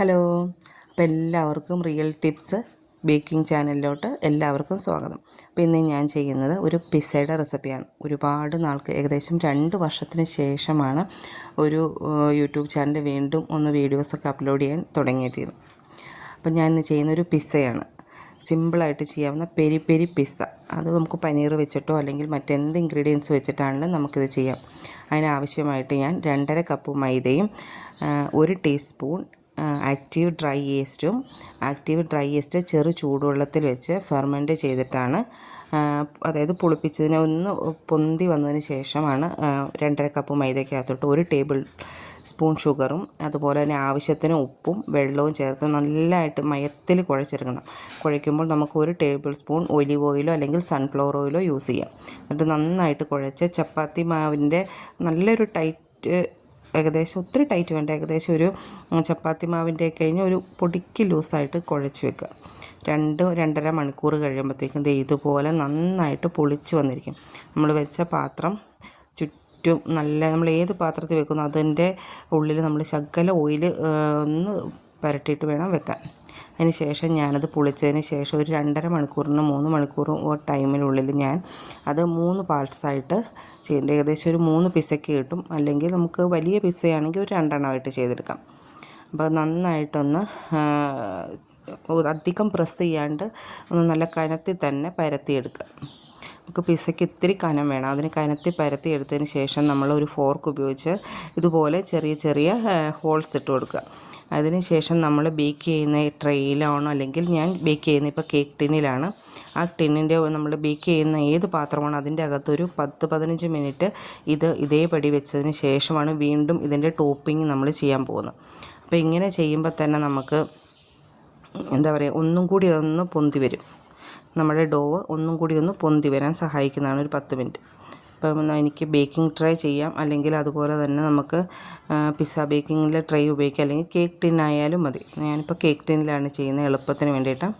Hello, അപ്പോൾ എല്ലാവർക്കും real tips baking ചാനലിലോട്ട് എല്ലാവർക്കും സ്വാഗതം. അപ്പോൾ ഇന്ന് ഞാൻ ചെയ്യുന്നത് ഒരു പിസ്സയുടെ റെസിപ്പിയാണ്. ഒരുപാട് നാൾക്ക് ഏകദേശം 2 വർഷത്തിന് ശേഷമാണ് ഒരു യൂട്യൂബ് ചാനൽ വീണ്ടും ഒന്ന് വീഡിയോസൊക്കെ അപ്ലോഡ് ചെയ്യാൻ തുടങ്ങിയിട്ടുണ്ട്. അപ്പോൾ ഞാൻ ഇന്ന് ചെയ്യുന്നൊരു പിസ്സയാണ്. സിമ്പിളായിട്ട് ചെയ്യാവുന്ന പെരി പെരി പിസ്സ. അത് നമുക്ക് പനീർ വെച്ചിട്ടോ അല്ലെങ്കിൽ മറ്റെന്ത് ഇൻഗ്രീഡിയൻസ് വെച്ചിട്ടാണെങ്കിലും നമുക്കിത് ചെയ്യാം. അതിനാവശ്യമായിട്ട് ഞാൻ 2.5 കപ്പ് മൈദയും 1 ടീസ്പൂൺ ആക്റ്റീവ് ഡ്രൈ ഈസ്റ്റ് ചെറു ചൂടുവെള്ളത്തിൽ വെച്ച് ഫെർമെൻറ്റ് ചെയ്തിട്ടാണ്, അതായത് പുളിപ്പിച്ചതിനെ ഒന്ന് പൊന്തി വന്നതിന് ശേഷമാണ് 2.5 കപ്പ് മൈദയ്ക്കകത്തോട്ട് 1 ടേബിൾ സ്പൂൺ ഷുഗറും അതുപോലെ തന്നെ ആവശ്യത്തിന് ഉപ്പും വെള്ളവും ചേർത്ത് നല്ലതായിട്ട് മയത്തിൽ കുഴച്ചെടുക്കണം. കുഴയ്ക്കുമ്പോൾ നമുക്ക് 1 ടേബിൾ സ്പൂൺ ഒലിവ് ഓയിലോ അല്ലെങ്കിൽ സൺഫ്ലവർ ഓയിലോ യൂസ് ചെയ്യാം. എന്നിട്ട് നന്നായിട്ട് കുഴച്ച് ചപ്പാത്തി മാവിൻ്റെ നല്ലൊരു ടൈറ്റ്, ഏകദേശം ഒത്തിരി ടൈറ്റ് വേണ്ട, ഏകദേശം ഒരു ചപ്പാത്തി മാവിൻ്റെ കഴിഞ്ഞ് ഒരു പൊടിക്ക് ലൂസായിട്ട് കുഴച്ച് വെക്കുക. 2-2.5 മണിക്കൂർ കഴിയുമ്പോഴത്തേക്കും ഇതുപോലെ നന്നായിട്ട് പൊളിച്ച് വന്നിരിക്കും. നമ്മൾ വെച്ച പാത്രം ചുറ്റും നമ്മൾ ഏത് പാത്രത്തിൽ വെക്കുന്നു അതിൻ്റെ ഉള്ളിൽ നമ്മൾ ശകല ഓയിൽ ഒന്ന് പുരട്ടിയിട്ട് വേണം വെക്കാൻ. അതിന് ശേഷം ഞാനത് പൊളിച്ചതിന് ശേഷം ഒരു 2.5 മണിക്കൂറിന് 3 മണിക്കൂർ ടൈമിനുള്ളിൽ ഞാൻ അത് 3 പാർട്സായിട്ട് ചെയ്യേണ്ടത്. ഏകദേശം ഒരു 3 പിസ്സയ്ക്ക് കിട്ടും. അല്ലെങ്കിൽ നമുക്ക് വലിയ പിസ്സയാണെങ്കിൽ ഒരു 2 എണ്ണമായിട്ട് ചെയ്തെടുക്കാം. അപ്പോൾ നന്നായിട്ടൊന്ന് അധികം പ്രസ് ചെയ്യാണ്ട് ഒന്ന് നല്ല കനത്തിൽ തന്നെ പരത്തിയെടുക്കുക. നമുക്ക് പിസ്സയ്ക്ക് ഇത്തിരി കനം വേണം. അതിന് കനത്തിൽ പരത്തി എടുത്തതിന് ശേഷം നമ്മൾ ഒരു ഫോർക്ക് ഉപയോഗിച്ച് ഇതുപോലെ ചെറിയ ചെറിയ ഹോൾസ് ഇട്ട് കൊടുക്കുക. അതിനുശേഷം നമ്മൾ ബേക്ക് ചെയ്യുന്ന ട്രെയിലാണോ, അല്ലെങ്കിൽ ഞാൻ ബേക്ക് ചെയ്യുന്ന ഇപ്പോൾ കേക്ക് ടിന്നിലാണ്. ആ ടിന്നിൻ്റെ നമ്മൾ ബേക്ക് ചെയ്യുന്ന ഏത് പാത്രമാണോ അതിൻ്റെ അകത്തൊരു 10-15 മിനിറ്റ് ഇതേപടി വെച്ചതിന് ശേഷമാണ് വീണ്ടും ഇതിൻ്റെ ടോപ്പിംഗ് നമ്മൾ ചെയ്യാൻ പോകുന്നത്. അപ്പോൾ ഇങ്ങനെ ചെയ്യുമ്പോൾ തന്നെ നമുക്ക് ഒന്നും കൂടി ഒന്ന് പൊന്തി വരും. നമ്മുടെ ഡോവ് ഒന്നും കൂടി ഒന്ന് പൊന്തി വരാൻ സഹായിക്കുന്നതാണ് ഒരു 10 മിനിറ്റ്. അപ്പം എനിക്ക് ബേക്കിംഗ് ട്രേ ചെയ്യാം, അല്ലെങ്കിൽ അതുപോലെ തന്നെ നമുക്ക് പിസ്സ ബേക്കിങ്ങിലെ ട്രേ ഉപയോഗിക്കാം, അല്ലെങ്കിൽ കേക്ക് ടിന്നായാലും മതി. ഞാനിപ്പോൾ കേക്ക് ടിന്നിലാണ് ചെയ്യുന്നത് എളുപ്പത്തിന് വേണ്ടിയിട്ട്.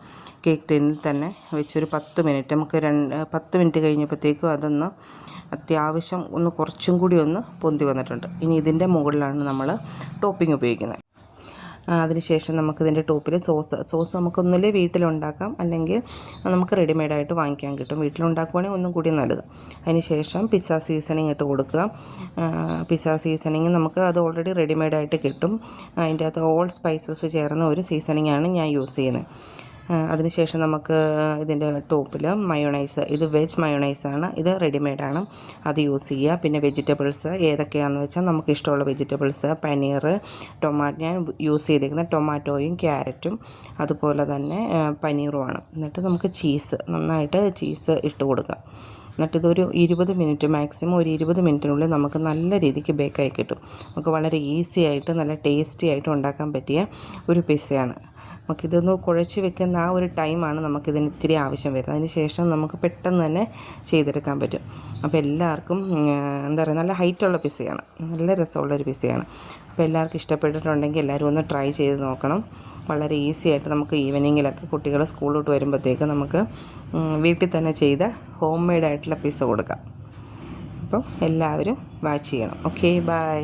കേക്ക് ടിന്നിൽ തന്നെ വെച്ചൊരു 10 മിനിറ്റ്, നമുക്ക് 10 മിനിറ്റ് കഴിഞ്ഞപ്പോഴത്തേക്കും അതൊന്ന് അത്യാവശ്യം ഒന്ന് കുറച്ചും കൂടി ഒന്ന് പൊന്തി വന്നിട്ടുണ്ട്. ഇനി ഇതിൻ്റെ മുകളിലാണ് നമ്മൾ ടോപ്പിംഗ് ഉപയോഗിക്കുന്നത്. അതിനുശേഷം നമുക്കിതിൻ്റെ ടോപ്പിൽ സോസ് നമുക്കൊന്നുമില്ലേ വീട്ടിലുണ്ടാക്കാം, അല്ലെങ്കിൽ നമുക്ക് റെഡിമെയ്ഡായിട്ട് വാങ്ങിക്കാൻ കിട്ടും. വീട്ടിലുണ്ടാക്കുവാണെങ്കിൽ ഒന്നും കൂടി നല്ലത്. അതിനുശേഷം പിസ്സ സീസണിങ് ഇട്ട് കൊടുക്കുക. പിസ്സ സീസണിങ് നമുക്ക് അത് ഓൾറെഡി റെഡിമെയ്ഡായിട്ട് കിട്ടും. അതിൻ്റെ അകത്ത് ഓൾ സ്പൈസസ് ചേർന്ന ഒരു സീസണിങ്ങാണ് ഞാൻ യൂസ് ചെയ്യുന്നത്. അതിനുശേഷം നമുക്ക് ഇതിൻ്റെ ടോപ്പിൽ മയോണൈസ്, ഇത് വെജ് മയോണൈസാണ്, ഇത് റെഡിമെയ്ഡാണ്, അത് യൂസ് ചെയ്യുക. പിന്നെ വെജിറ്റബിൾസ് ഏതൊക്കെയാണെന്ന് വെച്ചാൽ നമുക്ക് ഇഷ്ടമുള്ള വെജിറ്റബിൾസ്, പനീർ, ഞാൻ യൂസ് ചെയ്തിരിക്കുന്ന ടൊമാറ്റോയും ക്യാരറ്റും അതുപോലെ തന്നെ പനീറുമാണ്. എന്നിട്ട് നമുക്ക് നന്നായിട്ട് ചീസ് ഇട്ട് കൊടുക്കുക. എന്നിട്ടിതൊരു 20 മിനിറ്റ്, മാക്സിമം ഒരു 20 മിനിറ്റിനുള്ളിൽ നമുക്ക് നല്ല രീതിക്ക് ബേക്കായി കിട്ടും. നമുക്ക് വളരെ ഈസി ആയിട്ട് നല്ല ടേസ്റ്റി ആയിട്ട് ഉണ്ടാക്കാൻ പറ്റിയ ഒരു പിസ്സയാണ്. നമുക്കിതൊന്ന് കുഴച്ച് വെക്കുന്ന ആ ഒരു ടൈമാണ് നമുക്കിതിന് ഇത്തിരി ആവശ്യം വരുന്നത്. അതിന് ശേഷം നമുക്ക് പെട്ടെന്ന് തന്നെ ചെയ്തെടുക്കാൻ പറ്റും. അപ്പോൾ എല്ലാവർക്കും നല്ല ഹൈറ്റുള്ള പിസ്സയാണ്, നല്ല രസമുള്ളൊരു പിസ്സയാണ്. അപ്പോൾ എല്ലാവർക്കും ഇഷ്ടപ്പെട്ടിട്ടുണ്ടെങ്കിൽ എല്ലാവരും ഒന്ന് ട്രൈ ചെയ്ത് നോക്കണം. വളരെ ഈസി ആയിട്ട് നമുക്ക് ഈവനിങ്ങിലൊക്കെ കുട്ടികൾ സ്കൂളിലോട്ട് വരുമ്പോഴത്തേക്ക് നമുക്ക് വീട്ടിൽ തന്നെ ചെയ്ത ഹോം മെയ്ഡായിട്ടുള്ള പിസ്സ കൊടുക്കാം. അപ്പം എല്ലാവരും വാച്ച് ചെയ്യണം. Okay, by.